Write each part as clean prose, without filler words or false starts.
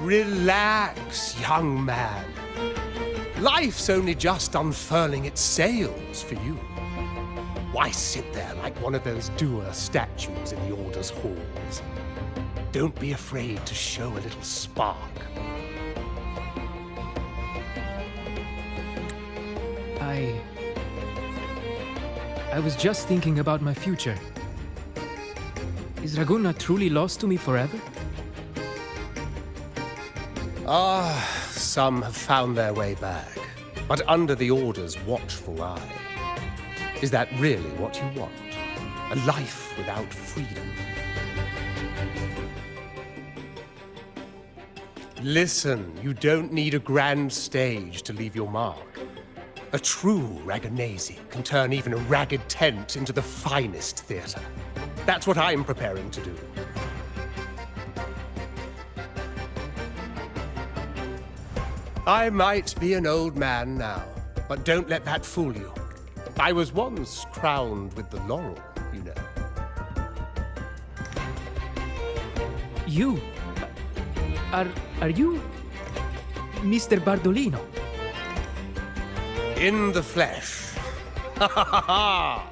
Relax, young man. Life's only just unfurling its sails for you. Why sit there like one of those dour statues in the Order's halls? Don't be afraid to show a little spark. I was just thinking about my future. Is Raguna truly lost to me forever? Some have found their way back, but under the Order's watchful eye. Is that really what you want? A life without freedom? Listen, you don't need a grand stage to leave your mark. A true Raganese can turn even a ragged tent into the finest theater. That's what I'm preparing to do. I might be an old man now, but don't let that fool you. I was once crowned with the laurel, you know. You? Are you Mr. Bardolino? In the flesh. Ha ha ha ha!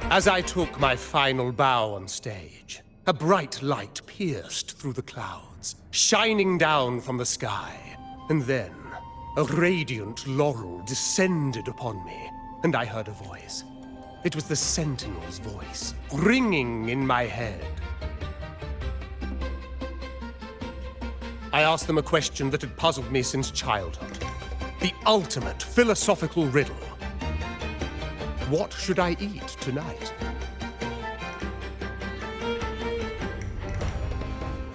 As I took my final bow on stage, a bright light pierced through the clouds, shining down from the sky. And then, a radiant laurel descended upon me, and I heard a voice. It was the Sentinel's voice, ringing in my head. I asked them a question that had puzzled me since childhood. The ultimate philosophical riddle. What should I eat tonight?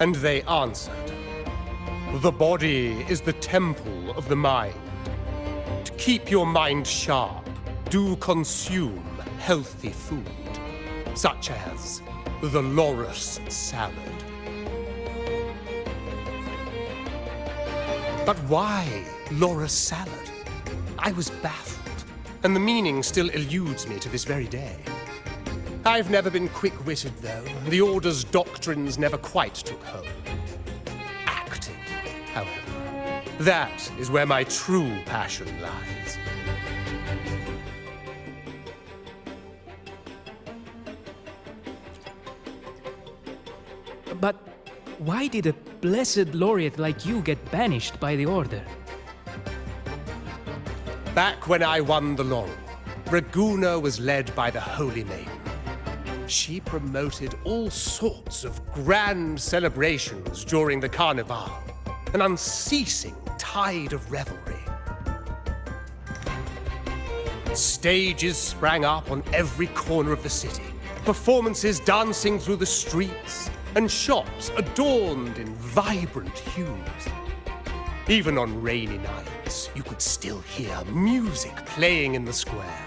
And they answered, the body is the temple of the mind. To keep your mind sharp, do consume healthy food, such as the loris salad. But why loris salad? I was baffled, and the meaning still eludes me to this very day. I've never been quick-witted, though. The Order's doctrines never quite took hold. Acting, however, that is where my true passion lies. But why did a blessed laureate like you get banished by the Order? Back when I won the laurel, Raguna was led by the Holy Maiden. She promoted all sorts of grand celebrations during the carnivale, an unceasing tide of revelry. Stages sprang up on every corner of the city, performances dancing through the streets, and shops adorned in vibrant hues. Even on rainy nights, you could still hear music playing in the square.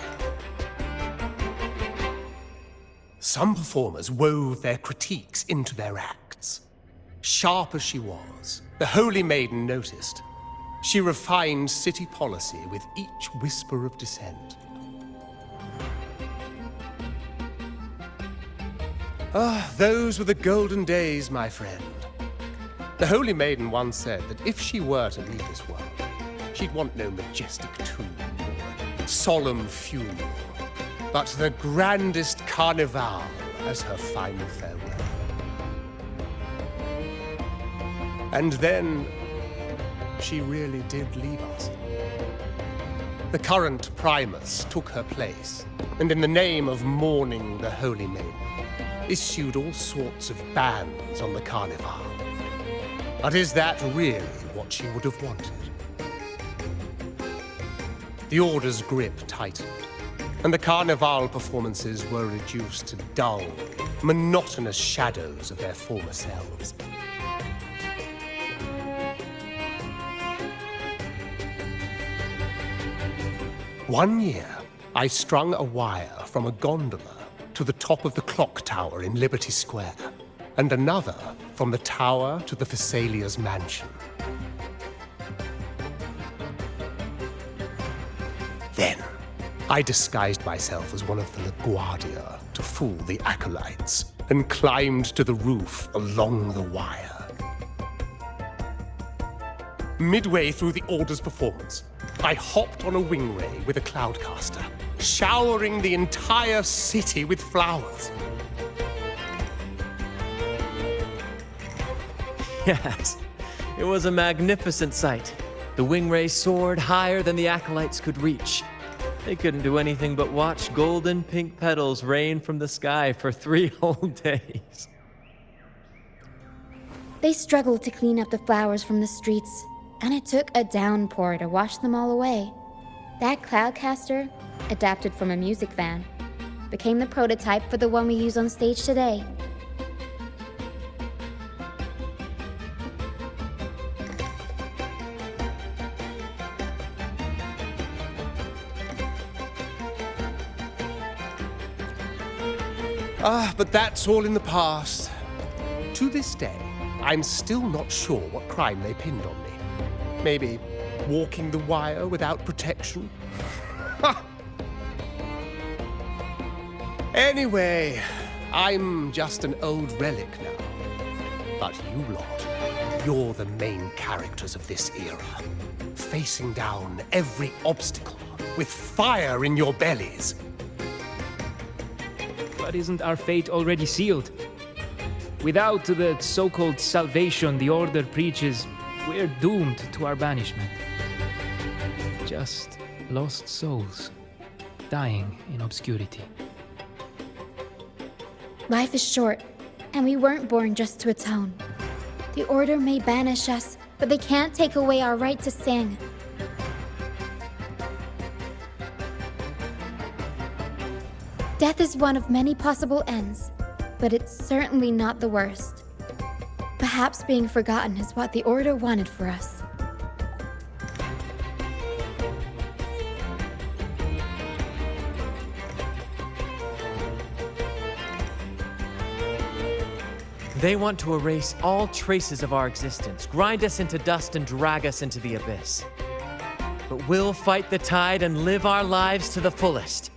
Some performers wove their critiques into their acts. Sharp as she was, the Holy Maiden noticed. She refined city policy with each whisper of dissent. Those were the golden days, my friend. The Holy Maiden once said that if she were to leave this world, she'd want no majestic tomb or solemn funeral, but the grandest carnivale as her final farewell. And then she really did leave us. The current Primus took her place, and in the name of mourning the Holy Maiden, issued all sorts of bans on the carnivale. But is that really what she would have wanted? The Order's grip tightened, and the carnivale performances were reduced to dull, monotonous shadows of their former selves. One year, I strung a wire from a gondola to the top of the clock tower in Liberty Square, and another from the tower to the Thessalia's mansion. Then, I disguised myself as one of the LaGuardia to fool the acolytes, and climbed to the roof along the wire. Midway through the Order's performance, I hopped on a wingray with a cloudcaster, showering the entire city with flowers. Yes, it was a magnificent sight. The wingray soared higher than the acolytes could reach. They couldn't do anything but watch golden pink petals rain from the sky for 3 whole days. They struggled to clean up the flowers from the streets, and it took a downpour to wash them all away. That cloudcaster, adapted from a music van, became the prototype for the one we use on stage today. But that's all in the past. To this day, I'm still not sure what crime they pinned on me. Maybe walking the wire without protection? Anyway, I'm just an old relic now. But you lot, you're the main characters of this era, facing down every obstacle with fire in your bellies. But isn't our fate already sealed? Without the so-called salvation the Order preaches, we're doomed to our banishment. Just lost souls, dying in obscurity. Life is short, and we weren't born just to atone. The Order may banish us, but they can't take away our right to sing. Death is one of many possible ends, but it's certainly not the worst. Perhaps being forgotten is what the Order wanted for us. They want to erase all traces of our existence, grind us into dust and drag us into the abyss. But we'll fight the tide and live our lives to the fullest.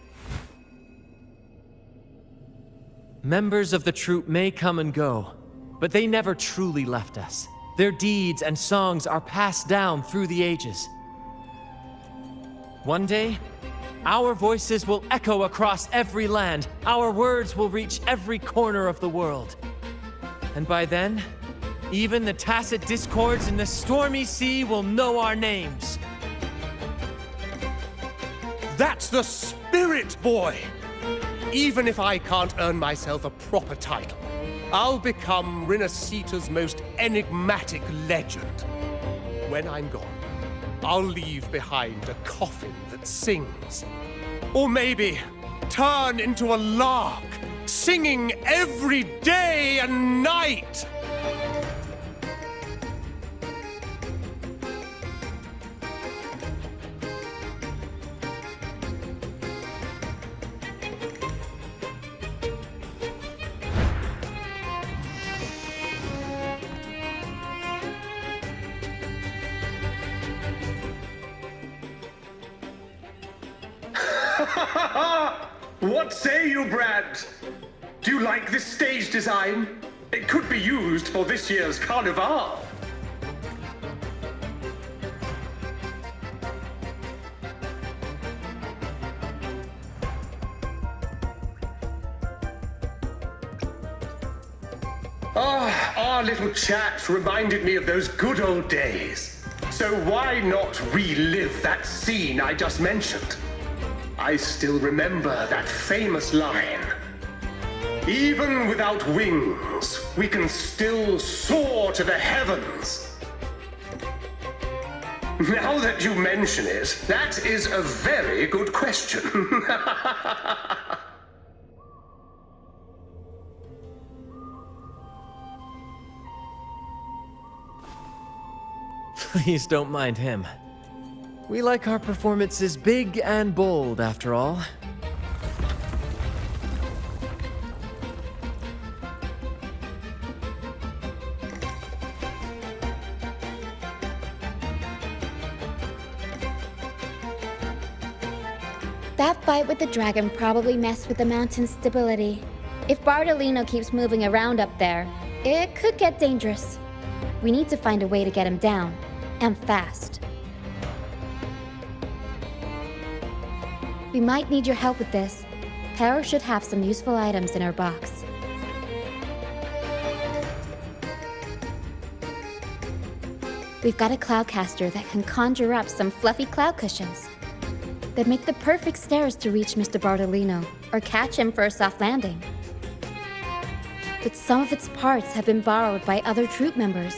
Members of the troupe may come and go, but they never truly left us. Their deeds and songs are passed down through the ages. One day, our voices will echo across every land. Our words will reach every corner of the world. And by then, even the tacit discords in the stormy sea will know our names. That's the spirit, boy! Even if I can't earn myself a proper title, I'll become Rinasita's most enigmatic legend. When I'm gone, I'll leave behind a coffin that sings. Or maybe turn into a lark, singing every day and night! What say you, Brant? Do you like this stage design? It could be used for this year's carnivale. Our little chat reminded me of those good old days. So why not relive that scene I just mentioned? I still remember that famous line. Even without wings, we can still soar to the heavens. Now that you mention it, that is a very good question. Please don't mind him. We like our performances big and bold, after all. That fight with the dragon probably messed with the mountain's stability. If Bartolino keeps moving around up there, it could get dangerous. We need to find a way to get him down, and fast. We might need your help with this. Pero should have some useful items in her box. We've got a cloudcaster that can conjure up some fluffy cloud cushions. They'd make the perfect stairs to reach Mr. Bartolino, or catch him for a soft landing. But some of its parts have been borrowed by other troop members.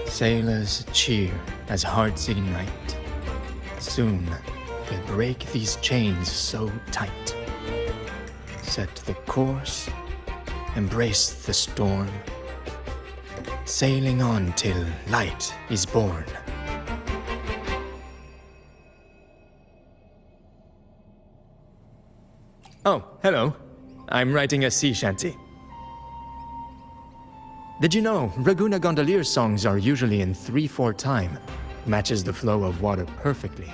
Sailors cheer as hearts ignite. Soon we'll break these chains so tight. Set the course, embrace the storm, sailing on till light is born. Oh, hello. I'm writing a sea shanty. Did you know Raguna Gondolier's songs are usually in 3/4 time? Matches the flow of water perfectly.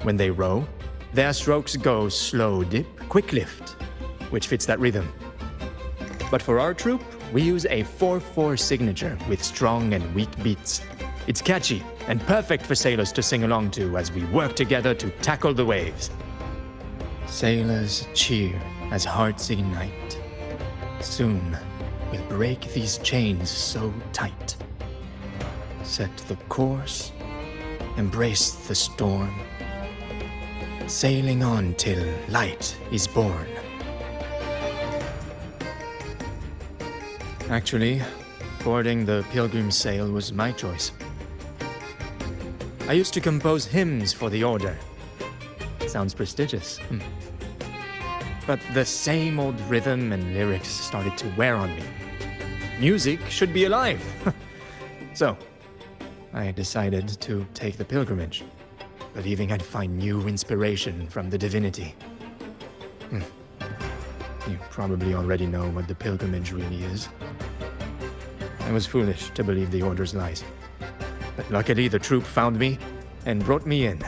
When they row, their strokes go slow dip, quick lift, which fits that rhythm. But for our troupe, we use a 4/4 signature with strong and weak beats. It's catchy and perfect for sailors to sing along to as we work together to tackle the waves. Sailors cheer as hearts ignite. Soon, we'll break these chains so tight. Set the course, embrace the storm, sailing on till light is born. Actually, boarding the Pilgrim Sail was my choice. I used to compose hymns for the Order. Sounds prestigious. But the same old rhythm and lyrics started to wear on me. Music should be alive. So, I decided to take the pilgrimage, believing I'd find new inspiration from the divinity. You probably already know what the pilgrimage really is. I was foolish to believe the Order's lies. But luckily the troop found me and brought me in.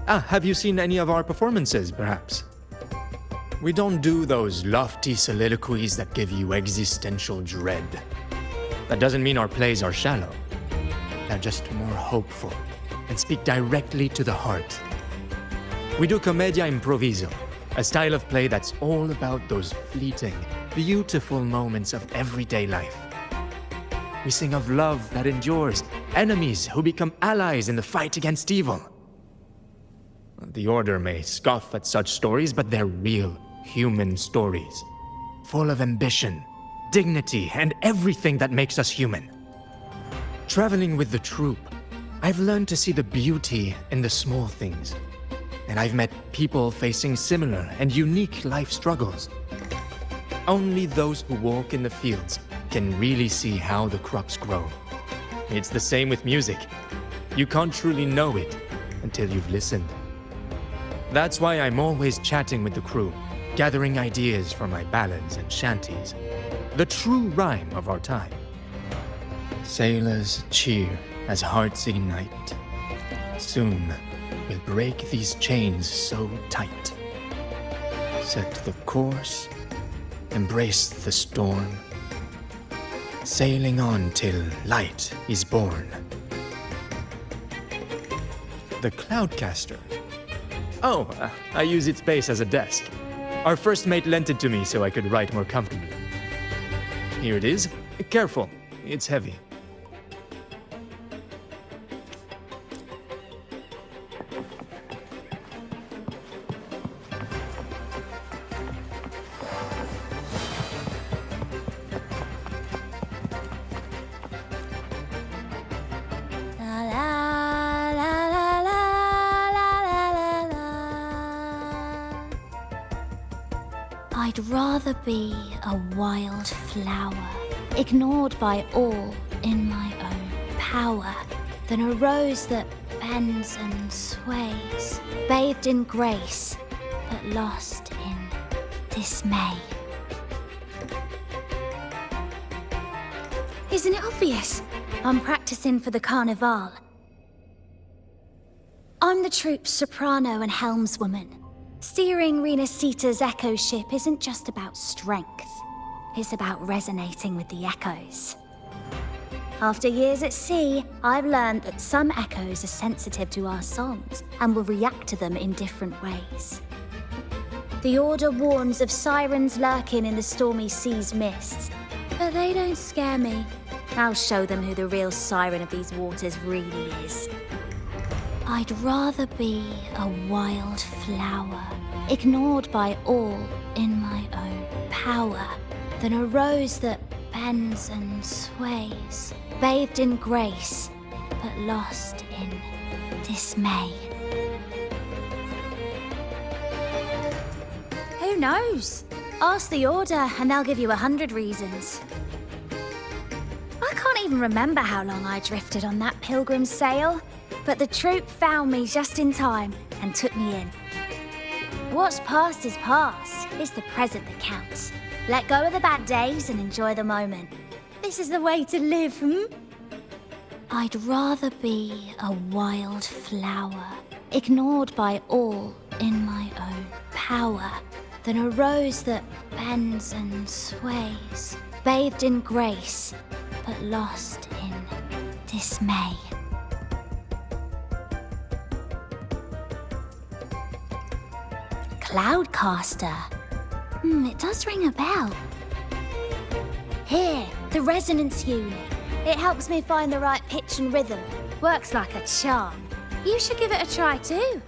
Have you seen any of our performances, perhaps? We don't do those lofty soliloquies that give you existential dread. That doesn't mean our plays are shallow. They're just more hopeful and speak directly to the heart. We do commedia improviso, a style of play that's all about those fleeting, beautiful moments of everyday life. We sing of love that endures, enemies who become allies in the fight against evil. The Order may scoff at such stories, but they're real, human stories, full of ambition, dignity, and everything that makes us human. Traveling with the troupe, I've learned to see the beauty in the small things, and I've met people facing similar and unique life struggles. Only those who walk in the fields can really see how the crops grow. It's the same with music. You can't truly know it until you've listened. That's why I'm always chatting with the crew, gathering ideas for my ballads and shanties, the true rhyme of our time. Sailors cheer as hearts ignite. Soon we'll break these chains so tight. Set the course, embrace the storm, sailing on till light is born. The Cloudcaster. Oh, I use its base as a desk. Our first mate lent it to me so I could write more comfortably. Here it is. Careful, it's heavy. I'd rather be a wild flower, ignored by all in my own power, than a rose that bends and sways, bathed in grace, but lost in dismay. Isn't it obvious? I'm practicing for the carnivale. I'm the troupe's soprano and helmswoman. Steering Rena Sita's echo ship isn't just about strength. It's about resonating with the echoes. After years at sea, I've learned that some echoes are sensitive to our songs and will react to them in different ways. The Order warns of sirens lurking in the stormy sea's mists, but they don't scare me. I'll show them who the real siren of these waters really is. I'd rather be a wild flower, ignored by all in my own power, than a rose that bends and sways, bathed in grace, but lost in dismay. Who knows? Ask the Order and they'll give you 100 reasons. I can't even remember how long I drifted on that pilgrim's sail, but the troupe found me just in time and took me in. What's past is past. It's the present that counts. Let go of the bad days and enjoy the moment. This is the way to live, I'd rather be a wild flower, ignored by all in my own power, than a rose that bends and sways, bathed in grace, but lost in dismay. Cloudcaster. It does ring a bell. Here, the resonance unit. It helps me find the right pitch and rhythm. Works like a charm. You should give it a try too.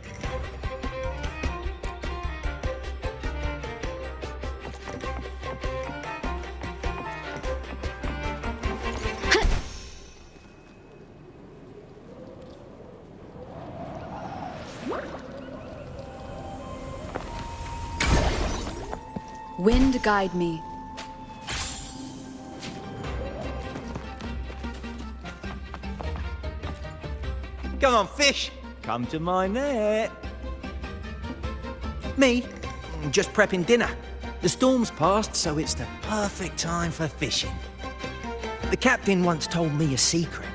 Wind guide me. Come on, fish! Come to my net. Me? Just prepping dinner. The storm's passed, so it's the perfect time for fishing. The captain once told me a secret.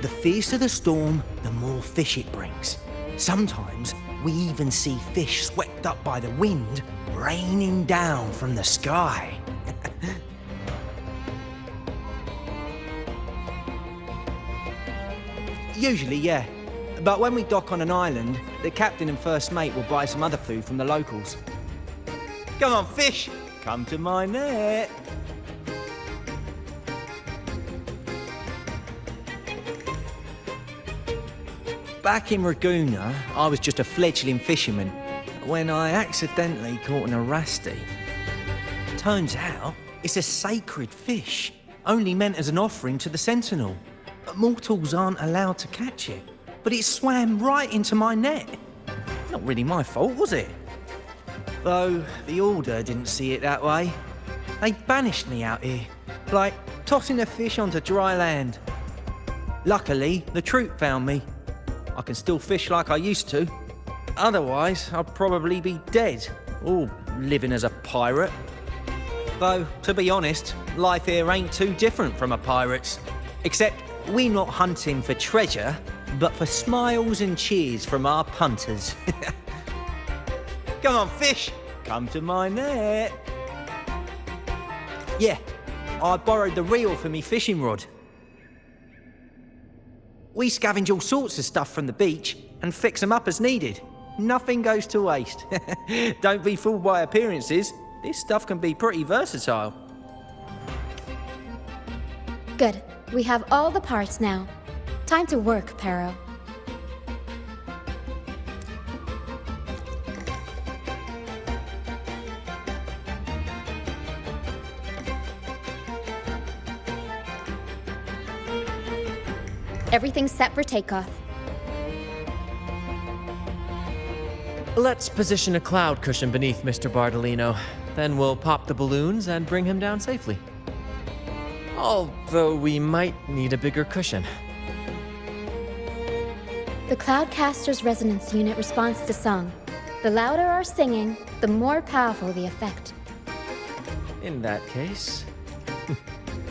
The fiercer the storm, the more fish it brings. Sometimes we even see fish swept up by the wind, raining down from the sky. Usually, yeah. But when we dock on an island, the captain and first mate will buy some other food from the locals. Come on, fish! Come to my net. Back in Ragoona, I was just a fledgling fisherman when I accidentally caught an arasti. Turns out, it's a sacred fish, only meant as an offering to the Sentinel. Mortals aren't allowed to catch it, but it swam right into my net. Not really my fault, was it? Though the Order didn't see it that way. They banished me out here, like tossing a fish onto dry land. Luckily, the troop found me. I can still fish like I used to. Otherwise, I'd probably be dead, or living as a pirate. Though, to be honest, life here ain't too different from a pirate's. Except we're not hunting for treasure, but for smiles and cheers from our punters. Come on, fish, come to my net. Yeah, I borrowed the reel for me fishing rod. We scavenge all sorts of stuff from the beach and fix them up as needed. Nothing goes to waste. Don't be fooled by appearances. This stuff can be pretty versatile. Good. We have all the parts now. Time to work, Pero. Everything's set for takeoff. Let's position a cloud cushion beneath Mr. Bardolino. Then we'll pop the balloons and bring him down safely. Although we might need a bigger cushion. The Cloudcaster's resonance unit responds to song. The louder our singing, the more powerful the effect. In that case...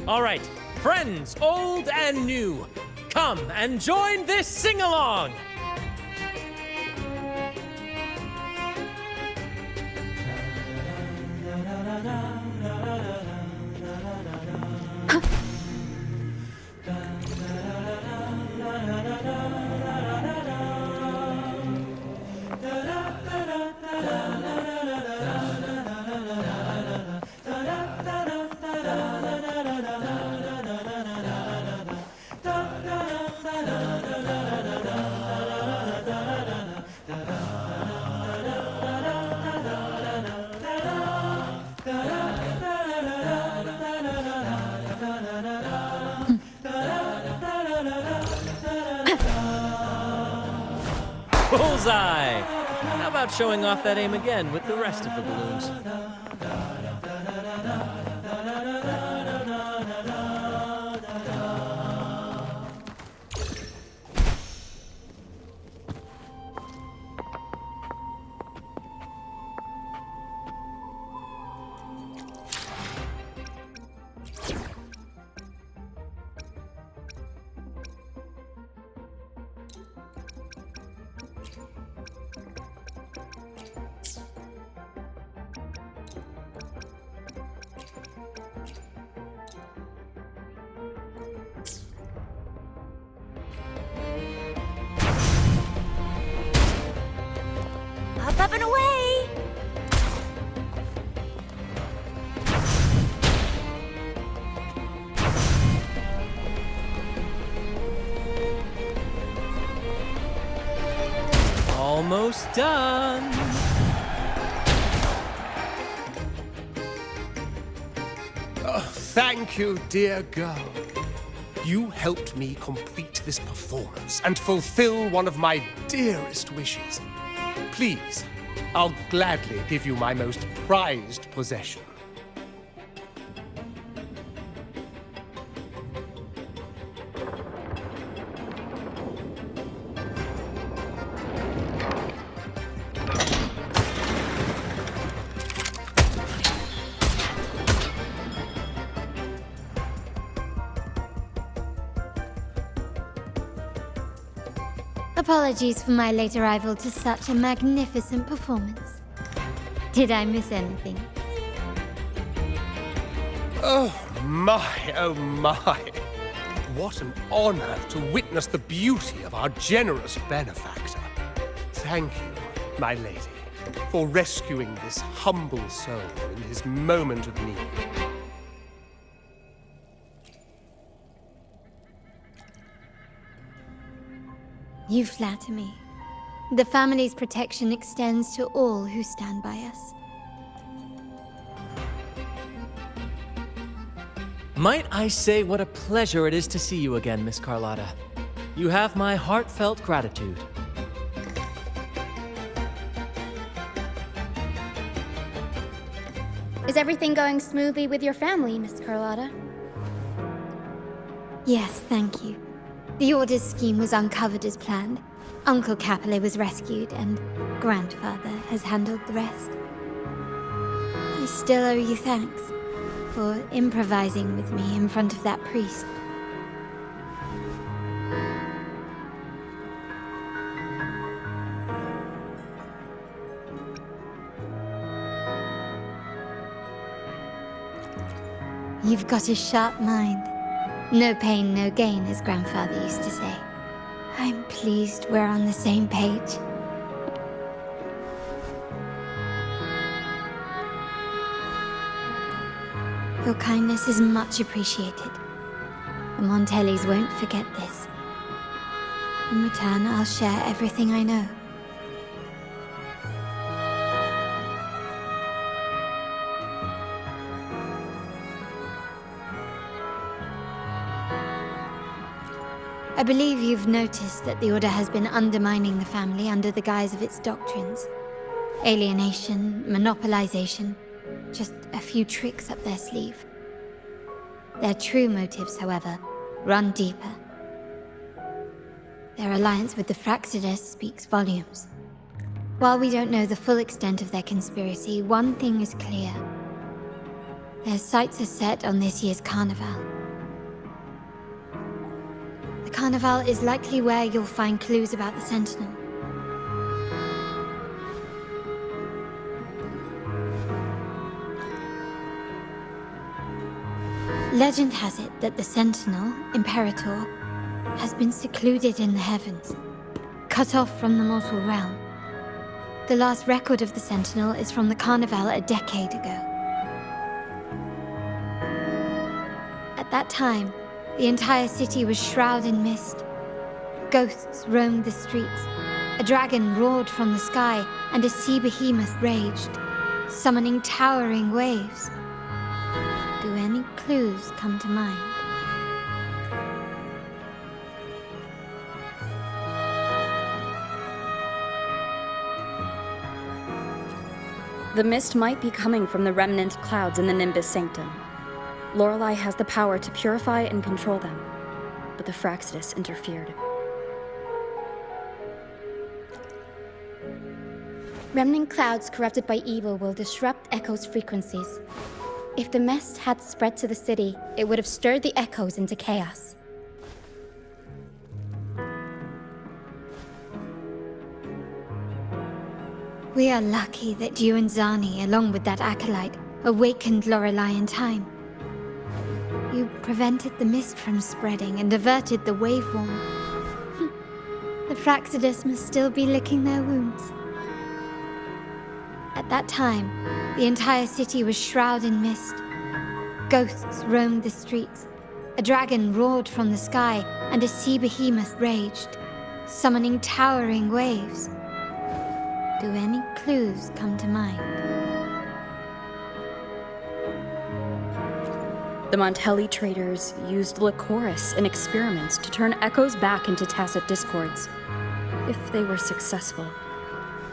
All right, friends, old and new, come and join this sing-along! Bullseye! How about showing off that aim again with the rest of the balloons? Up and away! Almost done! Oh, thank you, dear girl. You helped me complete this performance and fulfill one of my dearest wishes. Please, I'll gladly give you my most prized possession. Apologies for my late arrival to such a magnificent performance. Did I miss anything? Oh my. What an honor to witness the beauty of our generous benefactor. Thank you, my lady, for rescuing this humble soul in his moment of need. You flatter me. The family's protection extends to all who stand by us. Might I say what a pleasure it is to see you again, Miss Carlotta. You have my heartfelt gratitude. Is everything going smoothly with your family, Miss Carlotta? Yes, thank you. The Order's scheme was uncovered as planned. Uncle Capilet was rescued, and Grandfather has handled the rest. I still owe you thanks for improvising with me in front of that priest. You've got a sharp mind. No pain, no gain, as Grandfather used to say. I'm pleased we're on the same page. Your kindness is much appreciated. The Montellis won't forget this. In return, I'll share everything I know. I believe you've noticed that the Order has been undermining the family under the guise of its doctrines. Alienation, monopolization, just a few tricks up their sleeve. Their true motives, however, run deeper. Their alliance with the Fractsidus speaks volumes. While we don't know the full extent of their conspiracy, one thing is clear. Their sights are set on this year's carnivale. The carnivale is likely where you'll find clues about the Sentinel. Legend has it that the Sentinel, Imperator, has been secluded in the heavens, cut off from the mortal realm. The last record of the Sentinel is from the carnivale a decade ago. At that time, the entire city was shrouded in mist. Ghosts roamed the streets. A dragon roared from the sky, and a sea behemoth raged, summoning towering waves. Do any clues come to mind? The mist might be coming from the remnant clouds in the Nimbus Sanctum. Lorelei has the power to purify and control them, but the Fractsidus interfered. Remnant clouds corrupted by evil will disrupt Echo's frequencies. If the mist had spread to the city, it would have stirred the echoes into chaos. We are lucky that you and Zani, along with that acolyte, awakened Lorelei in time. You prevented the mist from spreading and averted the waveform. The Fractsidus must still be licking their wounds. At that time, the entire city was shrouded in mist. Ghosts roamed the streets. A dragon roared from the sky, and a sea behemoth raged, summoning towering waves. Do any clues come to mind? The Montelli traders used Lycoris in experiments to turn echoes back into tacit discords. If they were successful,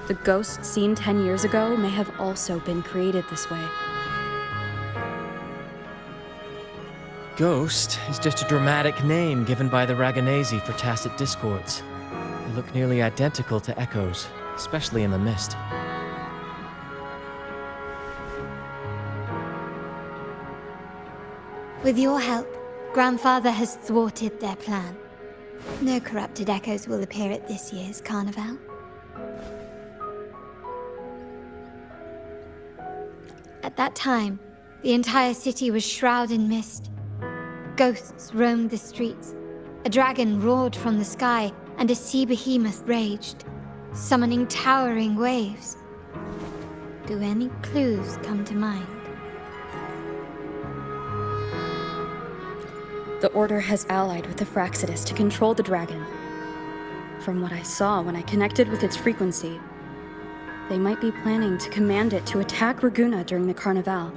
the ghosts seen 10 years ago may have also been created this way. Ghost is just a dramatic name given by the Raganesi for tacit discords. They look nearly identical to echoes, especially in the mist. With your help, Grandfather has thwarted their plan. No corrupted echoes will appear at this year's carnival. At that time, the entire city was shrouded in mist. Ghosts roamed the streets. A dragon roared from the sky, and a sea behemoth raged, summoning towering waves. Do any clues come to mind? The Order has allied with the Fractsidus to control the dragon. From what I saw when I connected with its frequency, they might be planning to command it to attack Ragunna during the carnivale.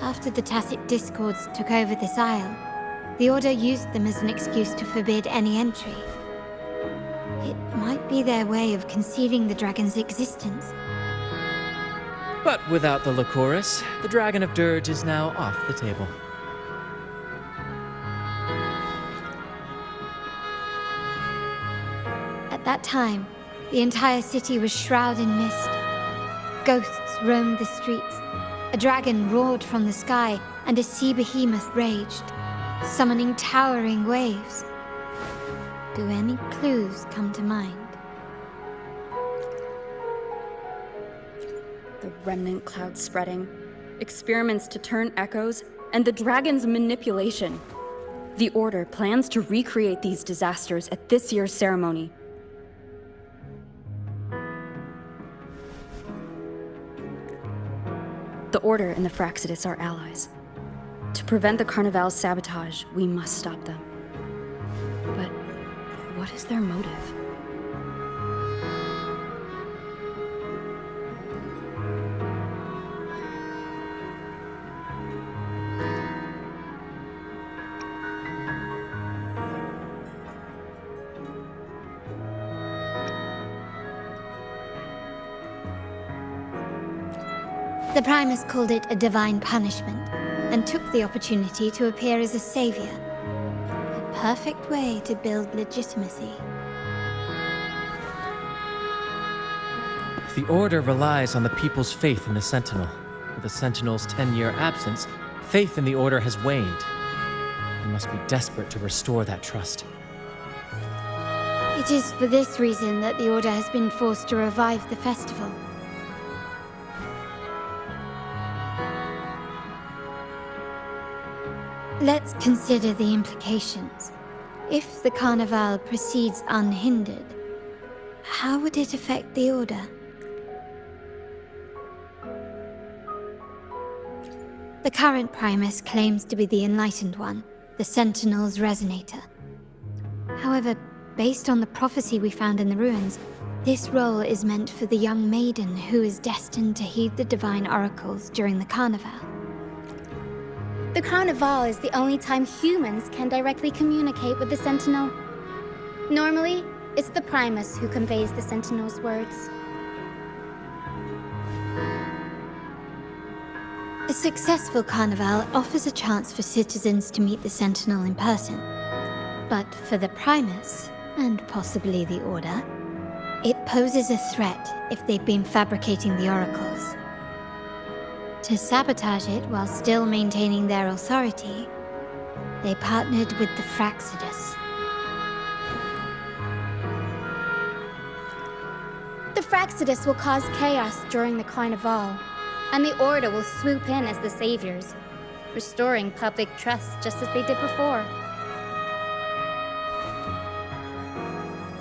After the tacit discords took over this isle, the Order used them as an excuse to forbid any entry. It might be their way of concealing the dragon's existence. But without the Lycoris, the Dragon of Dirge is now off the table. At that time, The entire city was shrouded in mist. Ghosts roamed the streets. A dragon roared from the sky, and a sea behemoth raged, summoning towering waves. Do any clues come to mind? The remnant cloud spreading, experiments to turn echoes, and the dragon's manipulation. The Order plans to recreate these disasters at this year's ceremony. The Order and the Fractsidus are allies. To prevent the carnivale's sabotage, we must stop them. But what is their motive? The Primus called it a divine punishment, and took the opportunity to appear as a savior. A perfect way to build legitimacy. The Order relies on the people's faith in the Sentinel. With the Sentinel's 10-year absence, faith in the Order has waned. We must be desperate to restore that trust. It is for this reason that the Order has been forced to revive the festival. Let's consider the implications. If the carnival proceeds unhindered, how would it affect the Order? The current Primus claims to be the Enlightened One, the Sentinel's Resonator. However, based on the prophecy we found in the ruins, this role is meant for the young maiden who is destined to heed the divine oracles during the carnival. The carnivale is the only time humans can directly communicate with the Sentinel. Normally, it's the Primus who conveys the Sentinel's words. A successful carnival offers a chance for citizens to meet the Sentinel in person. But for the Primus, and possibly the Order, it poses a threat if they've been fabricating the oracles. To sabotage it while still maintaining their authority, they partnered with the Fractsidus. The Fractsidus will cause chaos during the carnival, and the Order will swoop in as the saviors, restoring public trust just as they did before.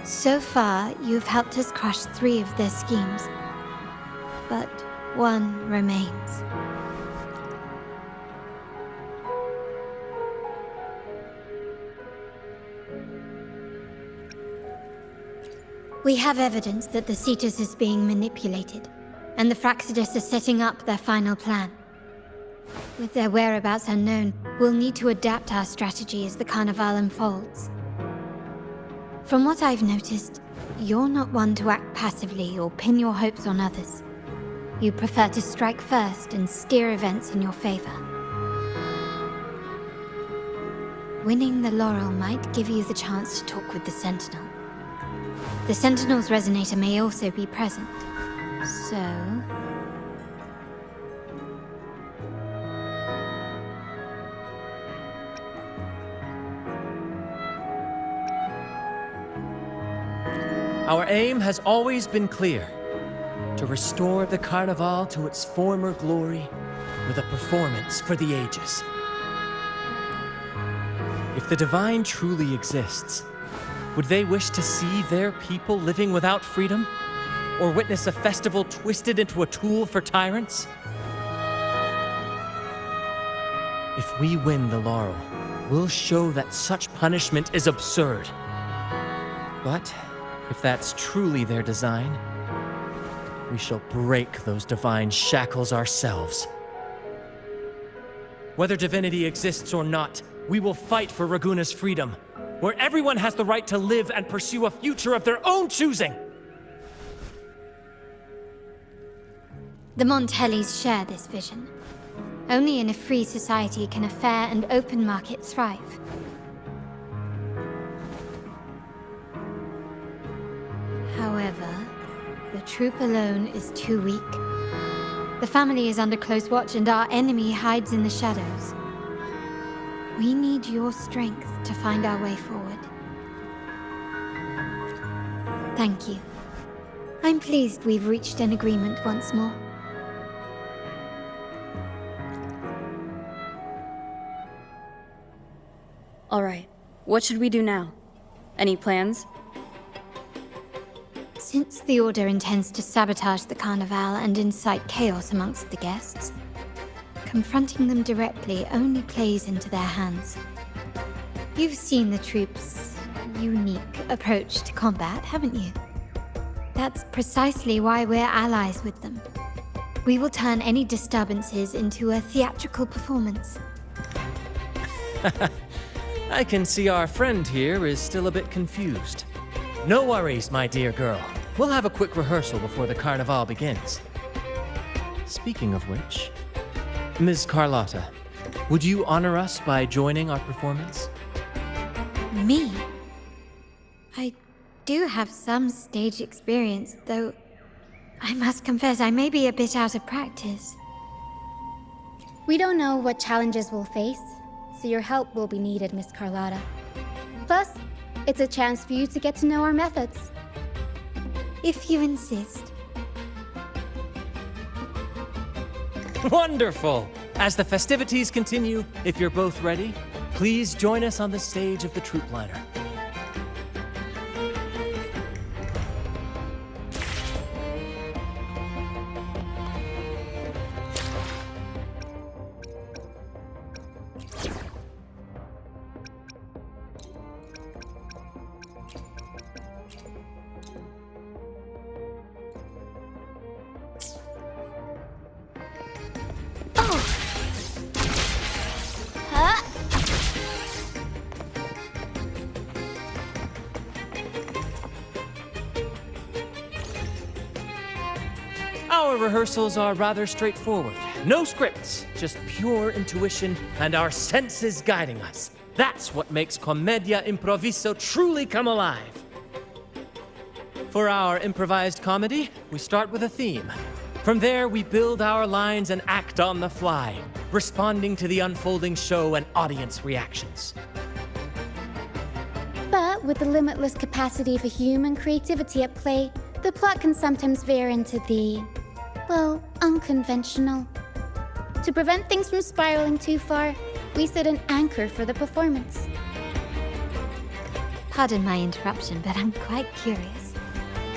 So far, you've helped us crush 3 of their schemes, but one remains. We have evidence that the Cetus is being manipulated, and the Fractsidus are setting up their final plan. With their whereabouts unknown, we'll need to adapt our strategy as the carnival unfolds. From what I've noticed, you're not one to act passively or pin your hopes on others. You prefer to strike first and steer events in your favor. Winning the laurel might give you the chance to talk with the Sentinel. The Sentinel's Resonator may also be present, so... Our aim has always been clear: to restore the carnival to its former glory with a performance for the ages. If the Divine truly exists, would they wish to see their people living without freedom? Or witness a festival twisted into a tool for tyrants? If we win the laurel, we'll show that such punishment is absurd. But if that's truly their design, we shall break those divine shackles ourselves. Whether divinity exists or not, we will fight for Raguna's freedom, where everyone has the right to live and pursue a future of their own choosing. The Montellis share this vision. Only in a free society can a fair and open market thrive. However, the troop alone is too weak. The family is under close watch and our enemy hides in the shadows. We need your strength to find our way forward. Thank you. I'm pleased we've reached an agreement once more. All right, what should we do now? Any plans? Since the Order intends to sabotage the carnivale and incite chaos amongst the guests, confronting them directly only plays into their hands. You've seen the troops' unique approach to combat, haven't you? That's precisely why we're allies with them. We will turn any disturbances into a theatrical performance. I can see our friend here is still a bit confused. No worries, my dear girl. We'll have a quick rehearsal before the carnival begins. Speaking of which, Ms. Carlotta, would you honor us by joining our performance? Me? I do have some stage experience, though I must confess I may be a bit out of practice. We don't know what challenges we'll face, so your help will be needed, Miss Carlotta. Plus, it's a chance for you to get to know our methods. If you insist. Wonderful! As the festivities continue, if you're both ready, please join us on the stage of the troop liner. Our rehearsals are rather straightforward. No scripts, just pure intuition and our senses guiding us. That's what makes Commedia Improviso truly come alive. For our improvised comedy, we start with a theme. From there, we build our lines and act on the fly, responding to the unfolding show and audience reactions. But with the limitless capacity for human creativity at play, the plot can sometimes veer into the, well, unconventional. To prevent things from spiraling too far, we set an anchor for the performance. Pardon my interruption, but I'm quite curious.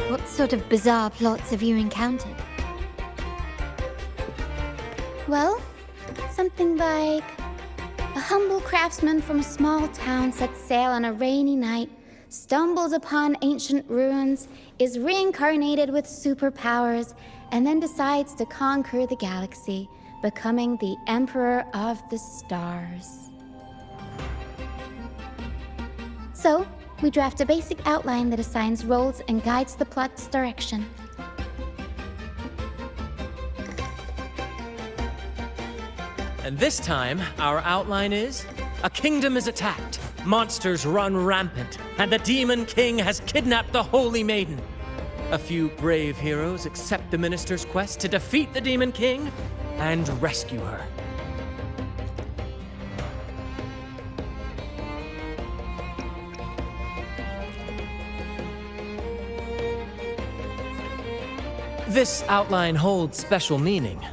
What sort of bizarre plots have you encountered? Well, something like a humble craftsman from a small town sets sail on a rainy night, stumbles upon ancient ruins, is reincarnated with superpowers, and then decides to conquer the galaxy, becoming the Emperor of the Stars. So, we draft a basic outline that assigns roles and guides the plot's direction. And this time, our outline is, a kingdom is attacked, monsters run rampant, and the Demon King has kidnapped the Holy Maiden. A few brave heroes accept the minister's quest to defeat the Demon King and rescue her. This outline holds special meaning.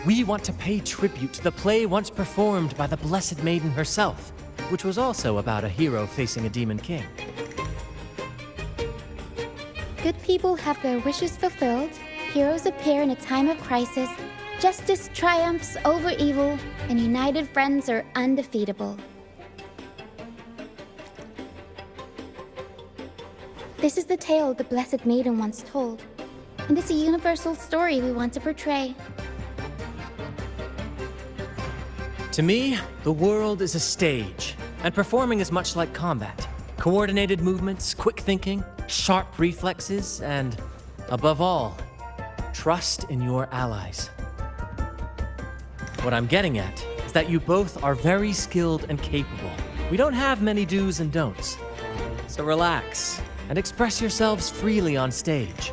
We want to pay tribute to the play once performed by the Blessed Maiden herself, which was also about a hero facing a Demon King. Good people have their wishes fulfilled, heroes appear in a time of crisis, justice triumphs over evil, and united friends are undefeatable. This is the tale the Blessed Maiden once told, and it's a universal story we want to portray. To me, the world is a stage, and performing is much like combat. Coordinated movements, quick thinking, sharp reflexes, and, above all, trust in your allies. What I'm getting at is that you both are very skilled and capable. We don't have many do's and don'ts. So relax and express yourselves freely on stage.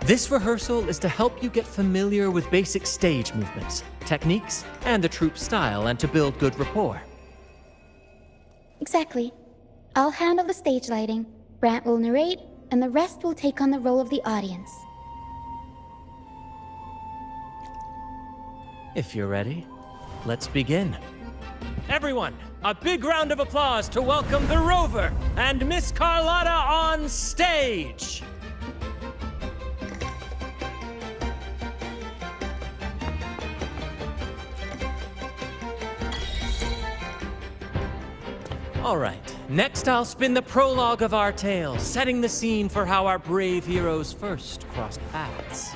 This rehearsal is to help you get familiar with basic stage movements, techniques, and the troupe style, and to build good rapport. Exactly. I'll handle the stage lighting, Brant will narrate, and the rest will take on the role of the audience. If you're ready, let's begin. Everyone, a big round of applause to welcome the Rover and Miss Carlotta on stage! All right, next I'll spin the prologue of our tale, setting the scene for how our brave heroes first crossed paths.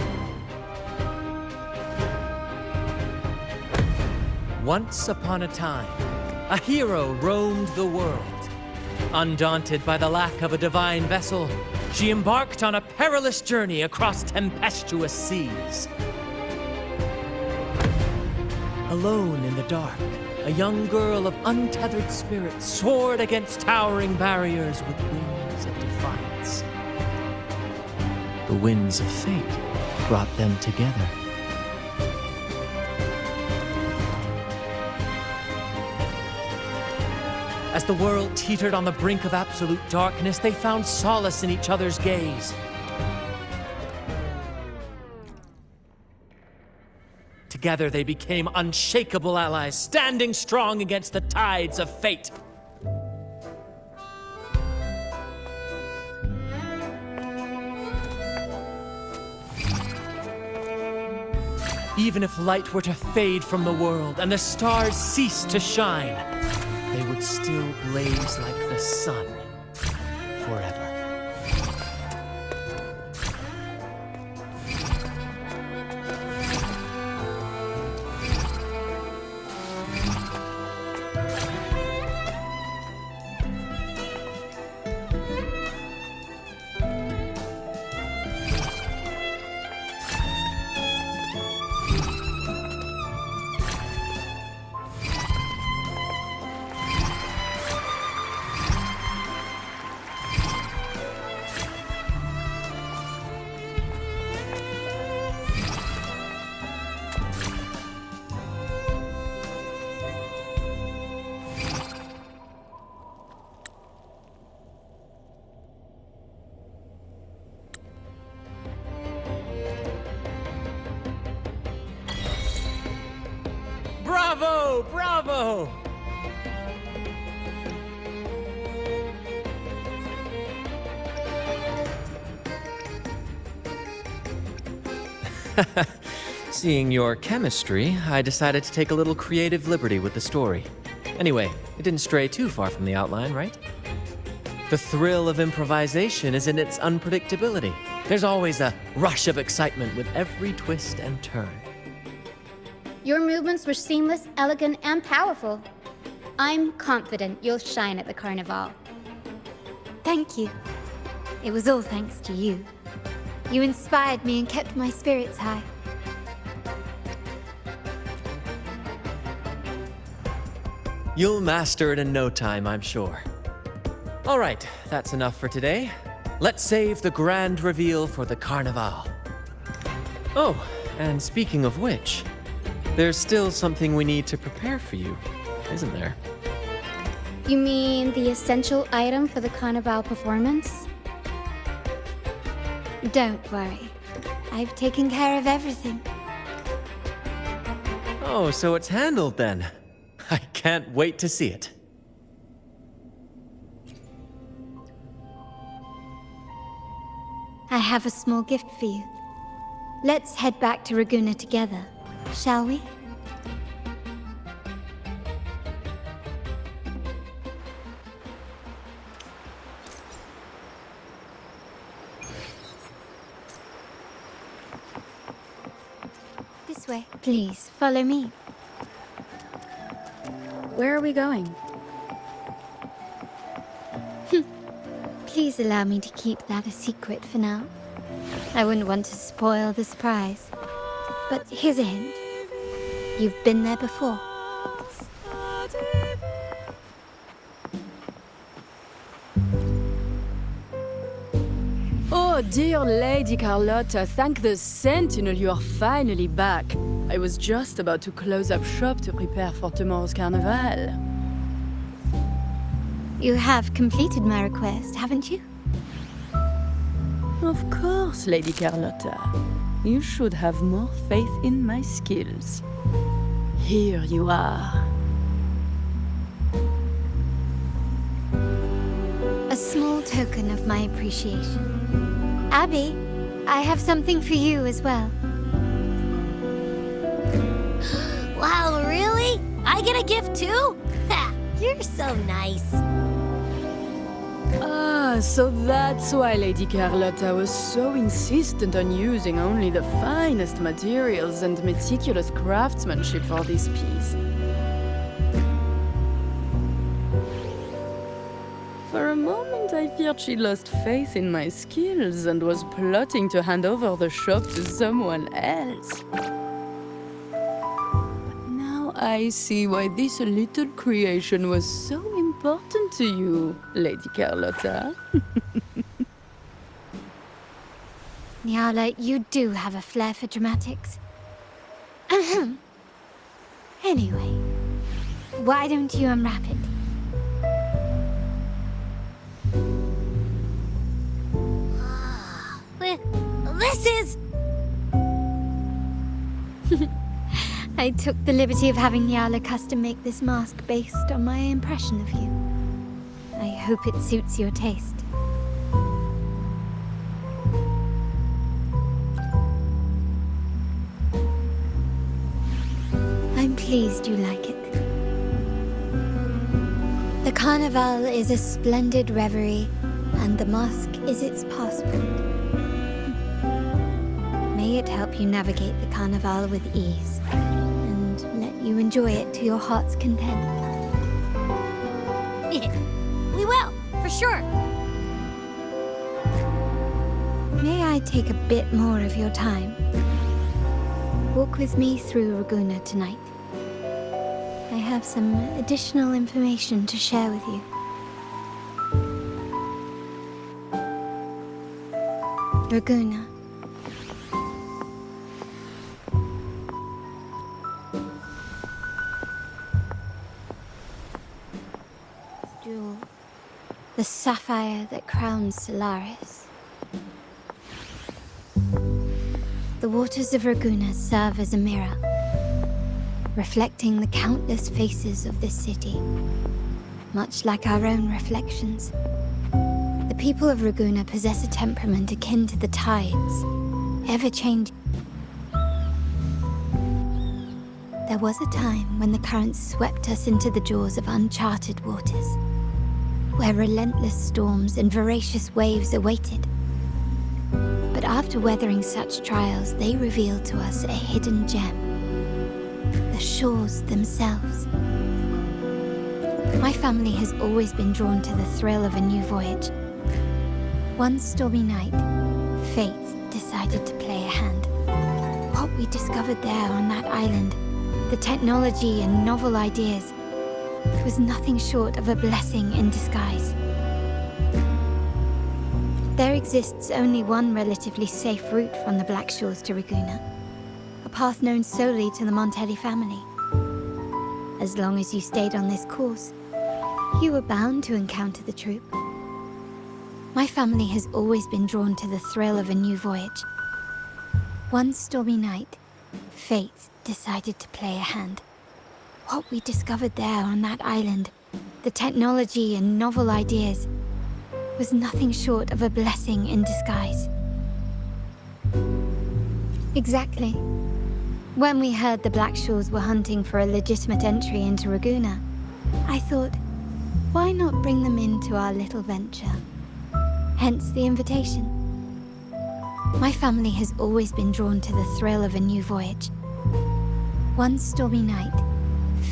Once upon a time, a hero roamed the world. Undaunted by the lack of a divine vessel, she embarked on a perilous journey across tempestuous seas. Alone in the dark, a young girl of untethered spirit soared against towering barriers with wings of defiance. The winds of fate brought them together. As the world teetered on the brink of absolute darkness, they found solace in each other's gaze. Together they became unshakable allies, standing strong against the tides of fate. Even if light were to fade from the world and the stars cease to shine, they would still blaze like the sun forever. Bravo! Bravo! Seeing your chemistry, I decided to take a little creative liberty with the story. Anyway, it didn't stray too far from the outline, right? The thrill of improvisation is in its unpredictability. There's always a rush of excitement with every twist and turn. Your movements were seamless, elegant, and powerful. I'm confident you'll shine at the carnivale. Thank you. It was all thanks to you. You inspired me and kept my spirits high. You'll master it in no time, I'm sure. All right, that's enough for today. Let's save the grand reveal for the carnivale. Oh, and speaking of which, there's still something we need to prepare for you, isn't there? You mean the essential item for the carnivale performance? Don't worry. I've taken care of everything. Oh, so it's handled then. I can't wait to see it. I have a small gift for you. Let's head back to Ragunna together, shall we? This way. Please, follow me. Where are we going? Please allow me to keep that a secret for now. I wouldn't want to spoil the surprise. But here's a hint. You've been there before. Oh, Oh, dear Lady Carlotta, thank the Sentinel you are finally back. I was just about to close up shop to prepare for tomorrow's carnivale. You have completed my request, haven't you? Of course, Lady Carlotta. You should have more faith in my skills. Here you are. A small token of my appreciation. Abby, I have something for you as well. Wow, really? I get a gift too? Ha! You're so nice. Ah, so that's why Lady Carlotta was so insistent on using only the finest materials and meticulous craftsmanship for this piece. For a moment, I feared she lost faith in my skills and was plotting to hand over the shop to someone else. But now I see why this little creation was so important to you, Lady Carlotta. Nyala, you do have a flair for dramatics. Anyway, why don't you unwrap it? This is... I took the liberty of having Nyala custom make this mask based on my impression of you. I hope it suits your taste. I'm pleased you like it. The carnival is a splendid reverie, and the mask is its passport. May it help you navigate the carnival with ease, and let you enjoy it to your heart's content. We will, for sure. May I take a bit more of your time? Walk with me through Raguena tonight. I have some additional information to share with you. Raguena. Jewel, the sapphire that crowns Solaris. The waters of Raguena serve as a mirror, reflecting the countless faces of this city, much like our own reflections. The people of Raguena possess a temperament akin to the tides, ever-changing. There was a time when the currents swept us into the jaws of uncharted waters, where relentless storms and voracious waves awaited. But after weathering such trials, they revealed to us a hidden gem, the shores themselves. My family has always been drawn to the thrill of a new voyage. One stormy night, fate decided to play a hand. What we discovered there on that island, the technology and novel ideas, was nothing short of a blessing in disguise. There exists only one relatively safe route from the Black Shores to Raguena, a path known solely to the Montelli family. As long as you stayed on this course, you were bound to encounter the troop. My family has always been drawn to the thrill of a new voyage. One stormy night, fate decided to play a hand. What we discovered there on that island, the technology and novel ideas, was nothing short of a blessing in disguise. Exactly. When we heard the Black Shores were hunting for a legitimate entry into Raguena, I thought, why not bring them into our little venture? Hence the invitation. My family has always been drawn to the thrill of a new voyage. One stormy night,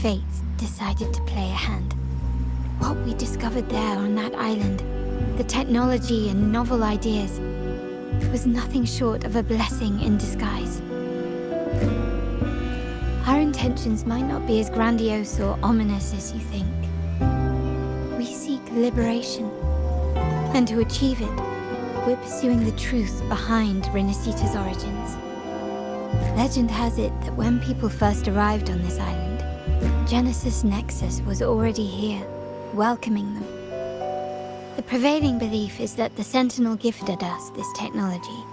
fate decided to play a hand. What we discovered there on that island, the technology and novel ideas, was nothing short of a blessing in disguise. Our intentions might not be as grandiose or ominous as you think. We seek liberation, and to achieve it, we're pursuing the truth behind Renacita's origins. Legend has it that when people first arrived on this island, Genesis Nexus was already here, welcoming them. The prevailing belief is that the Sentinel gifted us this technology,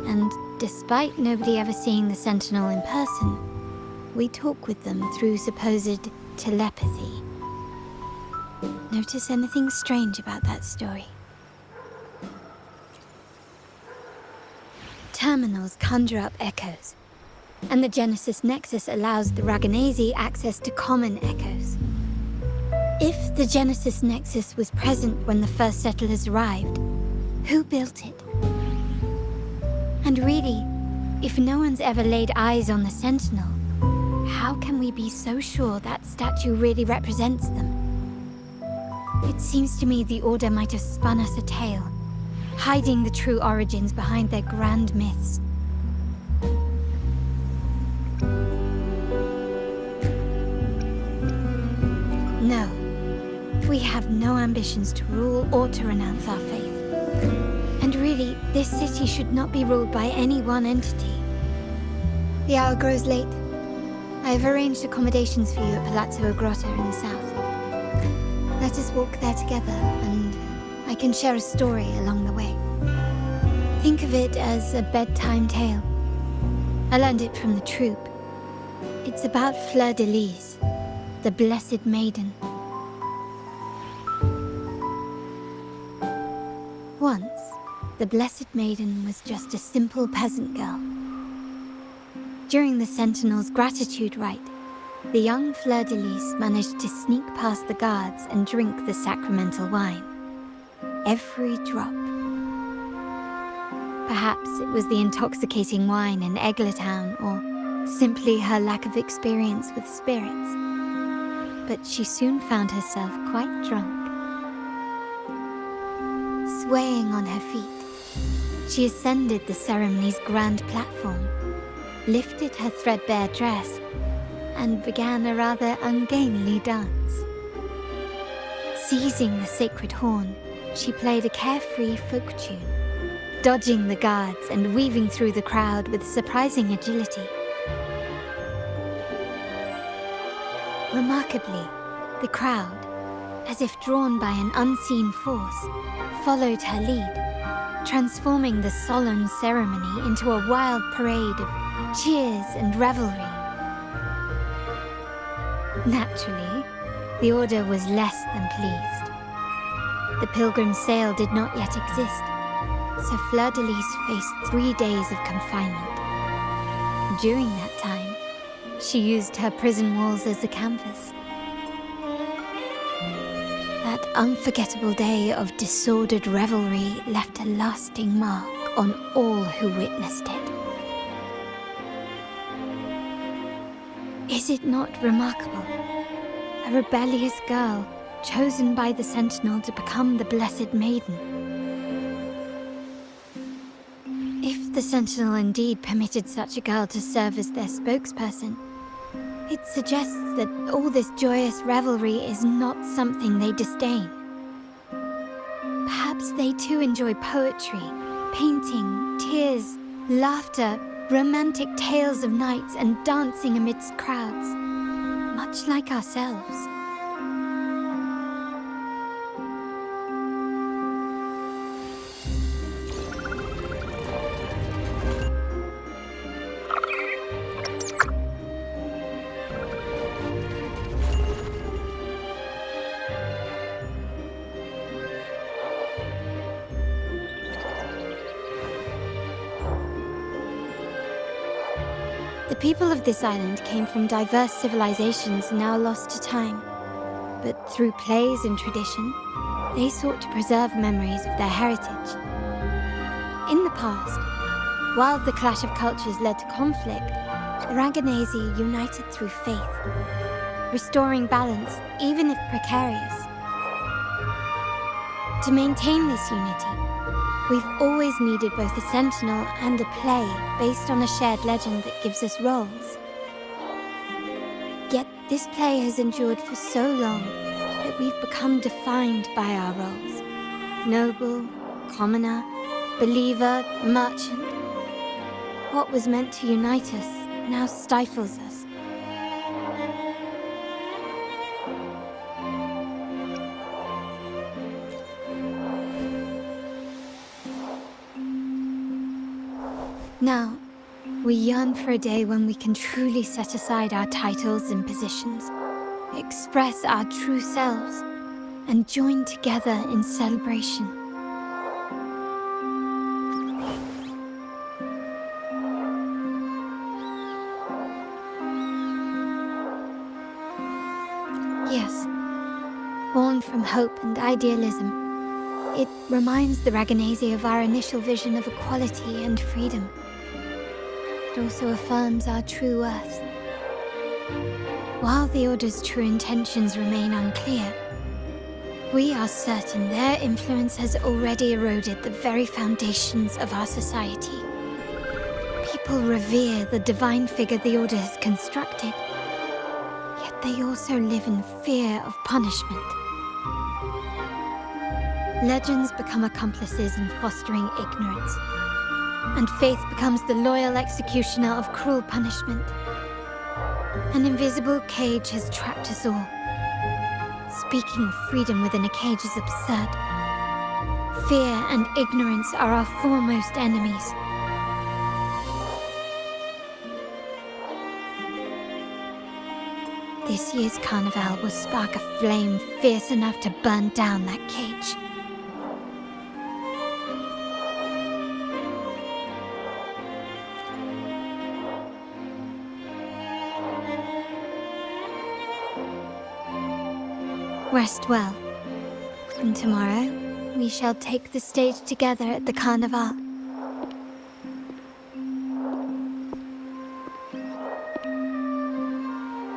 and despite nobody ever seeing the Sentinel in person, we talk with them through supposed telepathy. Notice anything strange about that story? Terminals conjure up echoes, and the Genesis Nexus allows the Ragganese access to common echoes. If the Genesis Nexus was present when the first settlers arrived, who built it? And really, if no one's ever laid eyes on the Sentinel, how can we be so sure that statue really represents them? It seems to me the Order might have spun us a tale, hiding the true origins behind their grand myths. No, we have no ambitions to rule or to renounce our faith. And really, this city should not be ruled by any one entity. The hour grows late. I have arranged accommodations for you at Palazzo Grotto in the south. Let us walk there together, and I can share a story along the way. Think of it as a bedtime tale. I learned it from the troop. It's about Fleur de Lis, the Blessed Maiden. Once, the Blessed Maiden was just a simple peasant girl. During the Sentinel's gratitude rite, the young Fleur de Lis managed to sneak past the guards and drink the sacramental wine. Every drop. Perhaps it was the intoxicating wine in Eggletown, or simply her lack of experience with spirits. But she soon found herself quite drunk. Swaying on her feet, she ascended the ceremony's grand platform, lifted her threadbare dress, and began a rather ungainly dance. Seizing the sacred horn, she played a carefree folk tune, dodging the guards and weaving through the crowd with surprising agility. Remarkably, the crowd, as if drawn by an unseen force, followed her lead, transforming the solemn ceremony into a wild parade of cheers and revelry. Naturally, the Order was less than pleased. The pilgrim sale did not yet exist, so Fleur de Lis faced 3 days of confinement. During that time, she used her prison walls as a canvas. That unforgettable day of disordered revelry left a lasting mark on all who witnessed it. Is it not remarkable? A rebellious girl chosen by the Sentinel to become the Blessed Maiden. If the Sentinel indeed permitted such a girl to serve as their spokesperson, it suggests that all this joyous revelry is not something they disdain. Perhaps they too enjoy poetry, painting, tears, laughter, romantic tales of nights, and dancing amidst crowds, much like ourselves. The people of this island came from diverse civilizations now lost to time, but through plays and tradition, they sought to preserve memories of their heritage. In the past, while the clash of cultures led to conflict, the Ragganese united through faith, restoring balance even if precarious. To maintain this unity, we've always needed both a sentinel and a play based on a shared legend that gives us roles. Yet this play has endured for so long that we've become defined by our roles. Noble, commoner, believer, merchant. What was meant to unite us now stifles us. Now, we yearn for a day when we can truly set aside our titles and positions, express our true selves, and join together in celebration. Yes, born from hope and idealism, it reminds the Raganese of our initial vision of equality and freedom. It also affirms our true worth. While the Order's true intentions remain unclear, we are certain their influence has already eroded the very foundations of our society. People revere the divine figure the Order has constructed, yet they also live in fear of punishment. Legends become accomplices in fostering ignorance, and faith becomes the loyal executioner of cruel punishment. An invisible cage has trapped us all. Speaking of freedom within a cage is absurd. Fear and ignorance are our foremost enemies. This year's carnival will spark a flame fierce enough to burn down that cage. Rest well, and tomorrow we shall take the stage together at the carnival.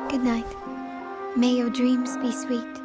Good night. May your dreams be sweet.